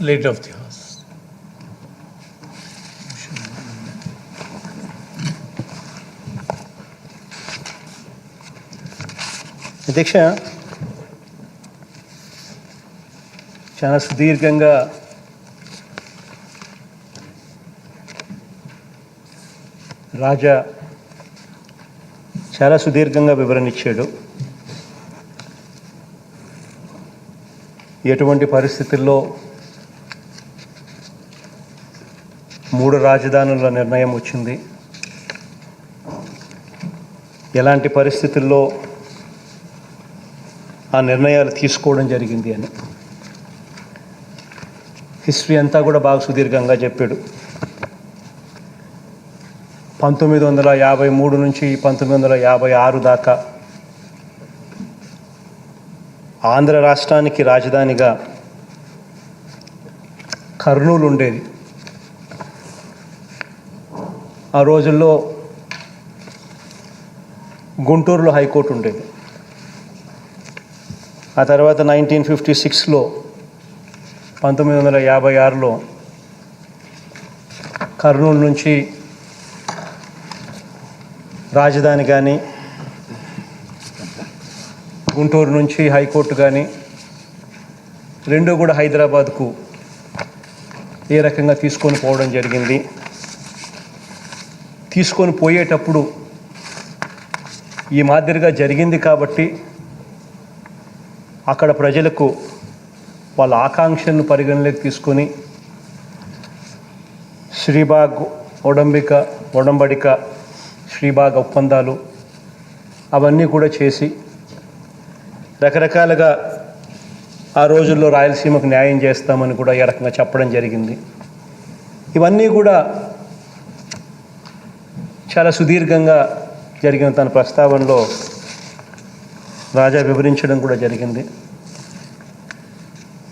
lady of the house. అధ్యక్ష, చాలా సుదీర్ఘంగా రాజా చాలా సుదీర్ఘంగా వివరణ ఇచ్చాడు. ఎటువంటి పరిస్థితుల్లో 3 రాజధానుల నిర్ణయం వచ్చింది, ఎలాంటి పరిస్థితుల్లో ఆ నిర్ణయాలు తీసుకోవడం జరిగింది అని హిస్టరీ అంతా కూడా బాగా సుదీర్ఘంగా చెప్పాడు. 1953 నుంచి 1956 దాకా ఆంధ్ర రాష్ట్రానికి రాజధానిగా కర్నూలు ఉండేది. ఆ రోజుల్లో గుంటూరులో హైకోర్టు ఉండేది. ఆ తర్వాత 1956లో 1956లో కర్నూలు నుంచి రాజధాని కానీ గుంటూరు నుంచి హైకోర్టు కానీ రెండూ కూడా హైదరాబాద్కు ఏ రకంగా తీసుకొని పోవడం జరిగింది. తీసుకొని పోయేటప్పుడు ఈ మాదిరిగా జరిగింది కాబట్టి అక్కడ ప్రజలకు వాళ్ళ ఆకాంక్షలను పరిగణలోకి తీసుకొని శ్రీబాగ్ ఒడంబడిక శ్రీబాగ్ ఒప్పందాలు అవన్నీ కూడా చేసి రకరకాలుగా ఆ రోజుల్లో రాయలసీమకు న్యాయం చేస్తామని కూడా ఏ రకంగా చెప్పడం జరిగింది. ఇవన్నీ కూడా చాలా సుదీర్ఘంగా జరిగిన తన ప్రస్తావనలో రాజా వివరించడం కూడా జరిగింది.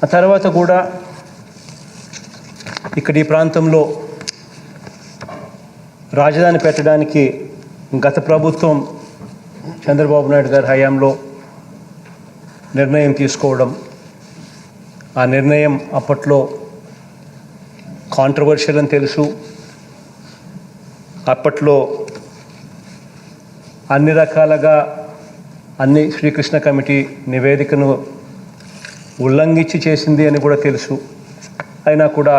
ఆ తర్వాత కూడా ఇక్కడ ఈ ప్రాంతంలో రాజధాని పెట్టడానికి గత ప్రభుత్వం చంద్రబాబు నాయుడు గారి హయాంలో నిర్ణయం తీసుకోవడం, ఆ నిర్ణయం అప్పట్లో కాంట్రవర్షియల్ అని తెలుసు. అప్పట్లో అన్ని రకాలుగా అన్ని శ్రీకృష్ణ కమిటీ నివేదికను ఉల్లంఘించి చేసింది అని కూడా తెలుసు. అయినా కూడా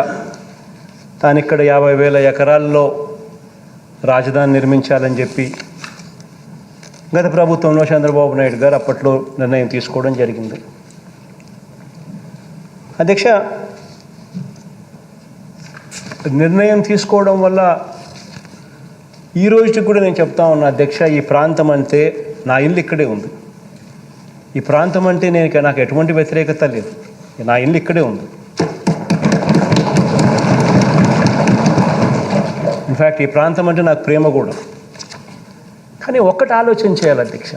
తానిక్కడ 50,000 ఎకరాల్లో రాజధాని నిర్మించాలని చెప్పి గత ప్రభుత్వంలో చంద్రబాబు నాయుడు గారు అప్పట్లో నిర్ణయం తీసుకోవడం జరిగింది. అధ్యక్ష, నిర్ణయం తీసుకోవడం వల్ల ఈ రోజుకి కూడా నేను చెప్తా ఉన్నా అధ్యక్ష, ఈ ప్రాంతం అంటే నా ఇల్లు ఇక్కడే ఉంది. ఈ ప్రాంతం అంటే నాకు ఎటువంటి వ్యతిరేకత లేదు. నా ఇల్లు ఇక్కడే ఉంది. ఇన్ఫ్యాక్ట్ ఈ ప్రాంతం అంటే నాకు ప్రేమ కూడా. కానీ ఒక్కటి ఆలోచన చేయాలి అధ్యక్ష,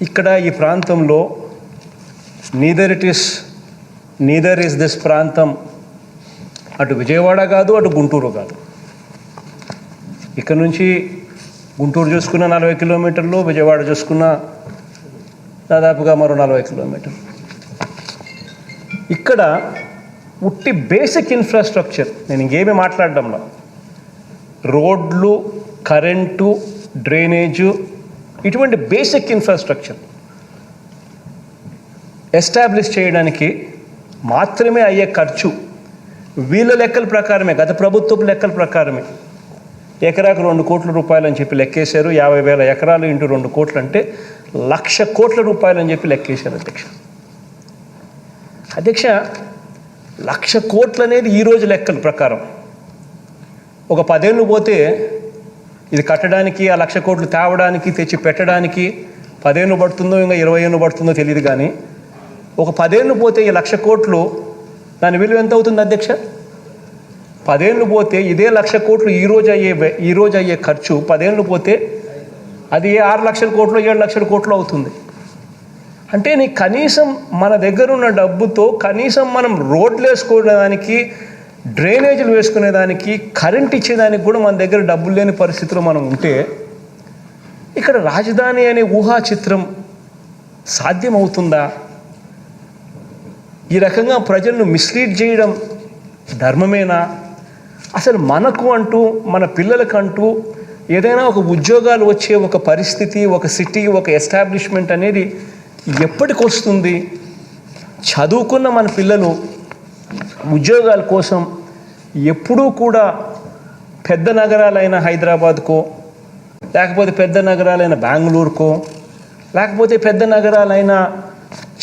ఇక్కడ ఈ ప్రాంతంలో నీదర్ ఇస్ దిస్ ప్రాంతం అటు విజయవాడ కాదు, అటు గుంటూరు కాదు. ఇక్కడ నుంచి గుంటూరు చూసుకున్న 40 కిలోమీటర్లు, విజయవాడ చూసుకున్న దాదాపుగా మరో 40 కిలోమీటర్లు. ఇక్కడ ఉట్టి బేసిక్ ఇన్ఫ్రాస్ట్రక్చర్, నేను ఇంకేమీ మాట్లాడడంలో, రోడ్లు, కరెంటు, డ్రైనేజు, ఇటువంటి బేసిక్ ఇన్ఫ్రాస్ట్రక్చర్ ఎస్టాబ్లిష్ చేయడానికి మాత్రమే అయ్యే ఖర్చు వీళ్ళ లెక్కల ప్రకారమే, గత ప్రభుత్వపు లెక్కల ప్రకారమే ఎకరాకు 2 కోట్ల రూపాయలు అని చెప్పి లెక్కేశారు. 50,000 ఎకరాలు ఇంటూ 2 కోట్లు అంటే 1,00,000 కోట్ల రూపాయలు అని చెప్పి లెక్కేశారు అధ్యక్ష. అధ్యక్ష, 1,00,000 కోట్లు అనేది ఈరోజు లెక్కల ప్రకారం ఒక 10 ఏళ్ళు పోతే ఇది కట్టడానికి, ఆ 1,00,000 కోట్లు తేవడానికి, తెచ్చి పెట్టడానికి 10 ఏళ్ళు పడుతుందో ఇంకా 20 ఏళ్ళు పడుతుందో తెలియదు. కానీ ఒక 10 ఏళ్ళు పోతే ఈ 1,00,000 కోట్లు దాని విలువ ఎంత అవుతుంది అధ్యక్ష? 10 ఏళ్ళు పోతే ఇదే 1,00,000 కోట్లు ఈరోజు అయ్యే ఖర్చు 10 ఏళ్ళు పోతే అది 6 లక్షల కోట్లు, 7 లక్షల కోట్లు అవుతుంది. అంటే నీ కనీసం మన దగ్గర ఉన్న డబ్బుతో కనీసం మనం రోడ్లు వేసుకోవడానికి, డ్రైనేజీలు వేసుకునేదానికి, కరెంట్ ఇచ్చేదానికి కూడా మన దగ్గర డబ్బులు లేని పరిస్థితిలో మనం ఉంటే ఇక్కడ రాజధాని అనే ఊహా చిత్రం సాధ్యమవుతుందా? ఈ రకంగా ప్రజలను మిస్లీడ్ చేయడం ధర్మమేనా? అసలు మనకు అంటూ మన పిల్లలకంటూ ఏదైనా ఒక ఉద్యోగాలు వచ్చే ఒక పరిస్థితి, ఒక సిటీ, ఒక ఎస్టాబ్లిష్మెంట్ అనేది ఎప్పటికి వస్తుంది? చదువుకున్న మన పిల్లలు ఉద్యోగాల కోసం ఎప్పుడూ కూడా పెద్ద నగరాలైన హైదరాబాద్కో, లేకపోతే పెద్ద నగరాలైన బెంగళూరుకో, లేకపోతే పెద్ద నగరాలైన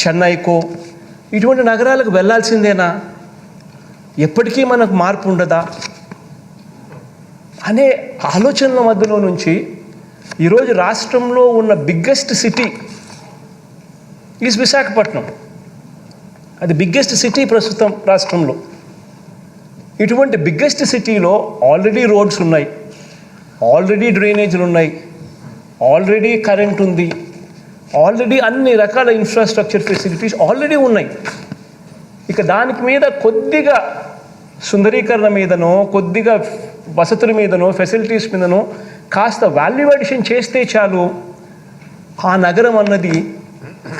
చెన్నైకో, ఇటువంటి నగరాలకు వెళ్ళాల్సిందేనా? ఎప్పటికీ మనకు మార్పు ఉండదా అనే ఆలోచనల మధ్యలో నుంచి ఈరోజు రాష్ట్రంలో ఉన్న బిగ్గెస్ట్ సిటీ ఈజ్ విశాఖపట్నం. అది బిగ్గెస్ట్ సిటీ ప్రస్తుతం రాష్ట్రంలో. ఇటువంటి బిగ్గెస్ట్ సిటీలో ఆల్రెడీ రోడ్స్ ఉన్నాయి, ఆల్రెడీ డ్రైనేజీలు ఉన్నాయి, ఆల్రెడీ కరెంట్ ఉంది, ఆల్రెడీ అన్ని రకాల ఇన్ఫ్రాస్ట్రక్చర్ ఫెసిలిటీస్ ఆల్రెడీ ఉన్నాయి. ఇక దానికి మీద కొద్దిగా సుందరీకరణ మీదనో, కొద్దిగా వసతుల మీదనో, ఫెసిలిటీస్ మీదనో కాస్త వాల్యూ అడిషన్ చేస్తే చాలు, ఆ నగరం అన్నది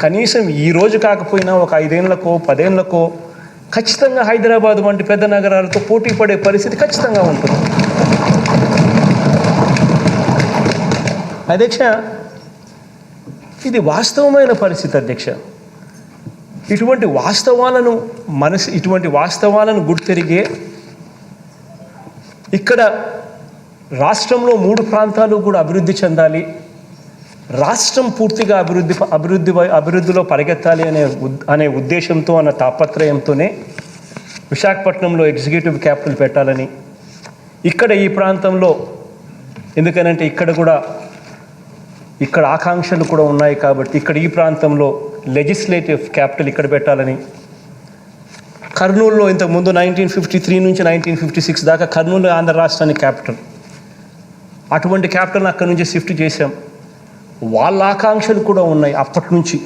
కనీసం ఈ రోజు కాకపోయినా ఒక 5 ఏళ్లకో 10 ఏళ్లకో ఖచ్చితంగా హైదరాబాద్ వంటి పెద్ద నగరాలతో పోటీ పడే పరిస్థితి ఖచ్చితంగా ఉంటుంది. అధ్యక్ష, ఇది వాస్తవమైన పరిస్థితి అధ్యక్ష. ఇటువంటి వాస్తవాలను గుర్తెరిగే ఇక్కడ రాష్ట్రంలో 3 ప్రాంతాలు కూడా అభివృద్ధి చెందాలి, రాష్ట్రం పూర్తిగా అభివృద్ధిలో పరిగెత్తాలి అనే ఉద్దేశంతో, అన్న తాపత్రయంతోనే విశాఖపట్నంలో ఎగ్జిక్యూటివ్ క్యాపిటల్ పెట్టాలని, ఇక్కడ ఈ ప్రాంతంలో, ఎందుకనంటే ఇక్కడ ఆకాంక్షలు కూడా ఉన్నాయి కాబట్టి ఇక్కడ ఈ ప్రాంతంలో లెజిస్లేటివ్ క్యాపిటల్ ఇక్కడ పెట్టాలని, కర్నూలులో ఇంతకుముందు 1953 నుంచి 1956 దాకా కర్నూలు ఆంధ్ర రాష్ట్రానికి క్యాపిటల్, అటువంటి క్యాపిటల్ని అక్కడి నుంచి షిఫ్ట్ చేశాం. వాళ్ళ ఆకాంక్షలు కూడా ఉన్నాయి అప్పటి నుంచి,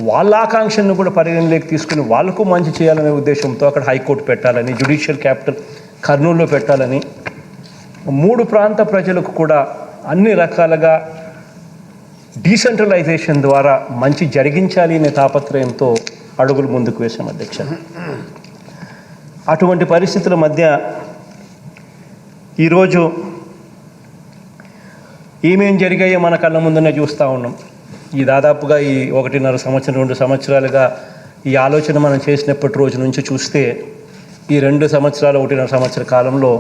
వాళ్ళ ఆకాంక్షలను కూడా పరిగణలోకి తీసుకుని వాళ్ళకు మంచి చేయాలనే ఉద్దేశంతో అక్కడ హైకోర్టు పెట్టాలని, జ్యుడిషియల్ క్యాపిటల్ కర్నూలులో పెట్టాలని, 3 ప్రాంత ప్రజలకు కూడా అన్ని రకాలుగా డీసెంట్రలైజేషన్ ద్వారా మంచి జరిగించాలి అనే తాపత్రయంతో అడుగులు ముందుకు వేశాం అధ్యక్ష. అటువంటి పరిస్థితుల మధ్య ఈరోజు ఏమేం జరిగాయో మన కళ్ళ ముందునే చూస్తూ ఉన్నాం. ఈ దాదాపుగా ఈ 1.5 సంవత్సరం 2 సంవత్సరాలుగా ఈ ఆలోచన మనం చేసినప్పటి రోజు నుంచి చూస్తే ఈ 2 సంవత్సరాలు 1.5 సంవత్సర కాలంలో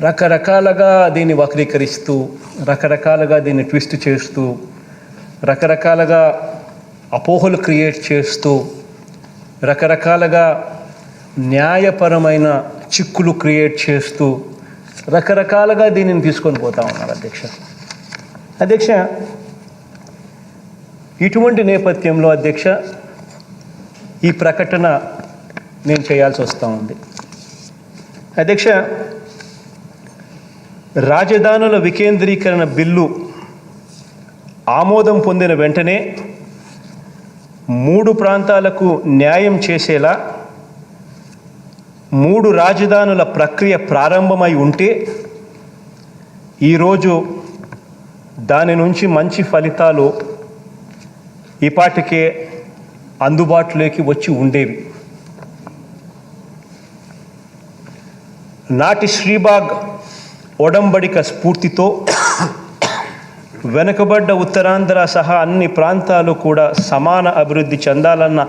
రకరకాలుగా దీన్ని వక్రీకరిస్తూ, రకరకాలుగా దీన్ని ట్విస్ట్ చేస్తూ, రకరకాలుగా అపోహలు క్రియేట్ చేస్తూ, రకరకాలుగా న్యాయపరమైన చిక్కులు క్రియేట్ చేస్తూ రకరకాలుగా దీనిని తీసుకొని పోతా ఉన్నారు అధ్యక్ష. ఇటువంటి నేపథ్యంలో అధ్యక్ష ఈ ప్రకటన నేను చేయాల్సి వస్తూ ఉంది అధ్యక్ష. రాజధానుల వికేంద్రీకరణ బిల్లు ఆమోదం పొందిన వెంటనే 3 ప్రాంతాలకు న్యాయం చేసేలా 3 రాజధానుల ప్రక్రియ ప్రారంభమై ఉంటే ఈరోజు దాని నుంచి మంచి ఫలితాలు ఈపాటికే అందుబాటులోకి వచ్చి ఉండేవి. నాటి శ్రీబాగ్ ఒడంబడిక స్ఫూర్తితో వెనుకబడ్డ ఉత్తరాంధ్ర సహా అన్ని ప్రాంతాలు కూడా సమాన అభివృద్ధి చెందాలన్న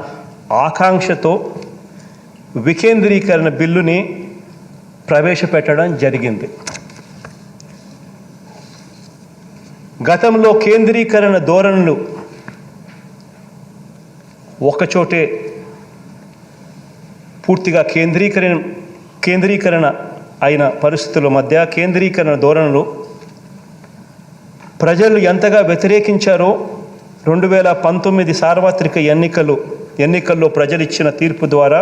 ఆకాంక్షతో వికేంద్రీకరణ బిల్లుని ప్రవేశపెట్టడం జరిగింది. గతంలో కేంద్రీకరణ ధోరణులు ఒకచోటే పూర్తిగా కేంద్రీకరణ అయిన పరిస్థితుల మధ్య కేంద్రీకరణ ధోరణులు ప్రజలు ఎంతగా వ్యతిరేకించారో 2019 సార్వత్రిక ఎన్నికల్లో ప్రజలిచ్చిన తీర్పు ద్వారా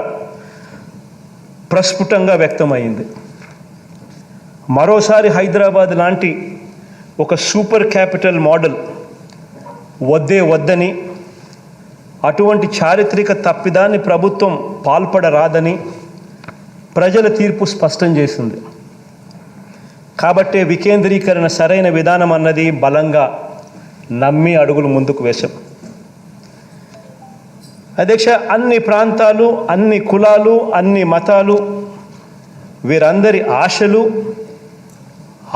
ప్రస్ఫుటంగా వ్యక్తమైంది. మరోసారి హైదరాబాద్ లాంటి ఒక సూపర్ క్యాపిటల్ మోడల్ వద్దని, అటువంటి చారిత్రక తప్పిదాన్ని ప్రభుత్వం పాల్పడరాదని ప్రజల తీర్పు స్పష్టం చేసింది. కాబట్టే వికేంద్రీకరణ సరైన విధానం అన్నది బలంగా నమ్మి అడుగులు ముందుకు వేశాం. అధ్యక్ష, అన్ని ప్రాంతాలు, అన్ని కులాలు, అన్ని మతాలు, వీరందరి ఆశలు,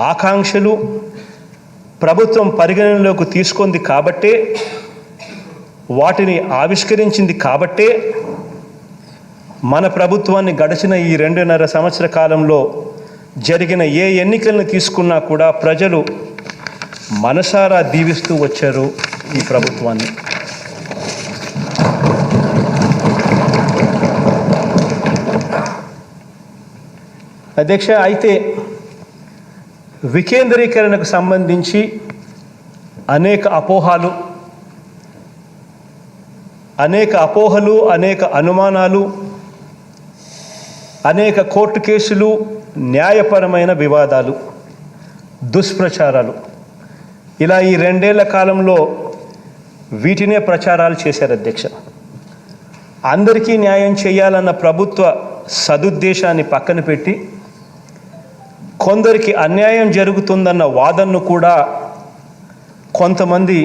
ఆకాంక్షలు ప్రభుత్వం పరిగణనలోకి తీసుకుంది కాబట్టే, వాటిని ఆవిష్కరించింది కాబట్టే మన ప్రభుత్వాన్ని గడిచిన ఈ 2.5 సంవత్సర కాలంలో జరిగిన ఏ ఎన్నికలను తీసుకున్నా కూడా ప్రజలు మనసారా దీవిస్తూ వచ్చారు ఈ ప్రభుత్వాన్ని. అధ్యక్ష, అయితే వికేంద్రీకరణకు సంబంధించి అనేక అపోహలు, అనేక అనుమానాలు, అనేక కోర్టు కేసులు, న్యాయపరమైన వివాదాలు, దుష్ప్రచారాలు, ఇలా ఈ 2 ఏళ్ల కాలంలో వీటినే ప్రచారాలు చేశారు అధ్యక్ష. అందరికీ న్యాయం చేయాలన్న ప్రభుత్వ సదుద్దేశాన్ని పక్కన పెట్టి కొందరికి అన్యాయం జరుగుతుందన్న వాదనను కూడా కొంతమంది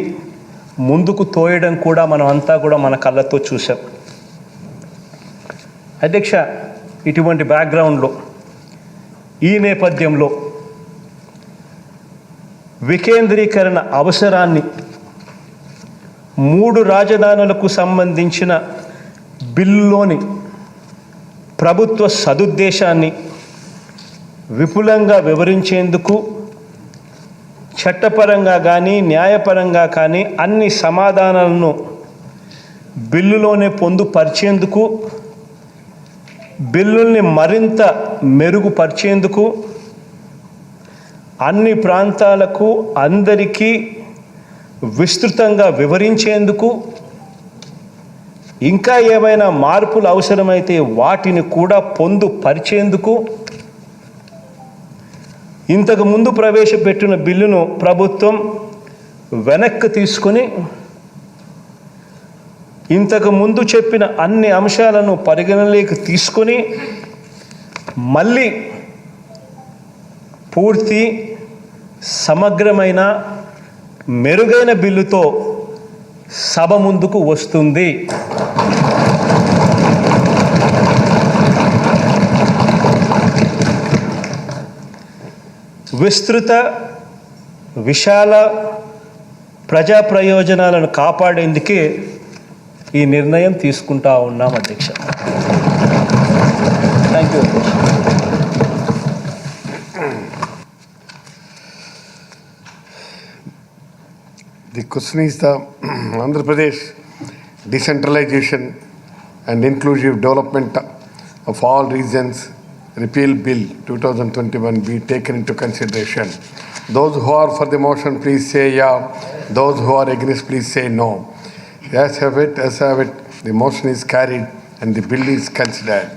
ముందుకు తోయడం కూడా మనం అంతా కూడా మన కళ్ళతో చూసాం. అధ్యక్ష, ఇటువంటి బ్యాక్గ్రౌండ్లో, ఈ నేపథ్యంలో వికేంద్రీకరణ అవసరాన్ని, 3 రాజధానులకు సంబంధించిన బిల్లులోని ప్రభుత్వ సదుద్దేశాన్ని విపులంగా వివరించేందుకు, చట్టపరంగా కానీ న్యాయపరంగా కానీ అన్ని సమాధానాలను బిల్లులోనే పొందుపరిచేందుకు, బిల్లుల్ని మరింత మెరుగుపరిచేందుకు, అన్ని ప్రాంతాలకు అందరికీ విస్తృతంగా వివరించేందుకు, ఇంకా ఏమైనా మార్పులు అవసరమైతే వాటిని కూడా పొందుపరిచేందుకు ఇంతకు ముందు ప్రవేశపెట్టిన బిల్లును ప్రభుత్వం వెనక్కి తీసుకొని ఇంతకు ముందు చెప్పిన అన్ని అంశాలను పరిగణలోకి తీసుకొని మళ్ళీ పూర్తి సమగ్రమైన మెరుగైన బిల్లుతో సభ ముందుకు వస్తుంది. విస్తృత, విశాల ప్రజా ప్రయోజనాలను కాపాడేందుకే ఈ నిర్ణయం తీసుకుంటా ఉన్నాం అధ్యక్ష. Thank you. The question is the Andhra Pradesh Decentralization and Inclusive Development of All Regions Repeal Bill 2021 be taken into consideration. Those who are for the motion, please say yeah. Those who are against, please say no. As have it, the motion is carried and the bill is considered.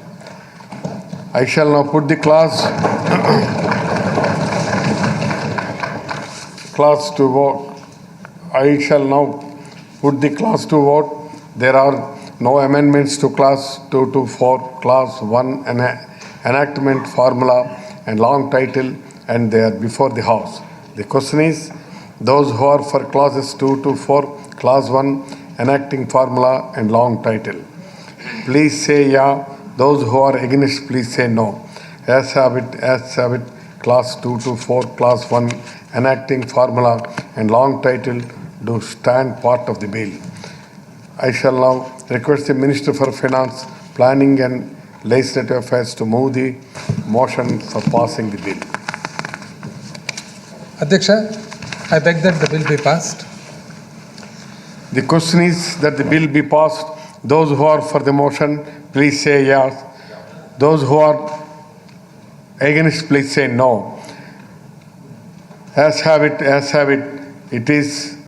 I shall now put the class to vote. I shall now put the class to vote. There are no amendments to class 2 to 4, class 1 enactment formula and long title, and they are before the House. The question is, those who are for classes 2 to 4, class 1 enacting formula and long title, please say yeah. Those who are against, please say no. As have it, class 2 to 4, class 1 enacting formula and long title do stand part of the bill. I shall now request the Minister for Finance, Planning and Legislative Affairs to move the motion for passing the bill. Adhyaksha, I beg that the bill be passed. The question is that the bill be passed. Those who are for the motion, please say yes. Those who are against, please say no. As have it, it is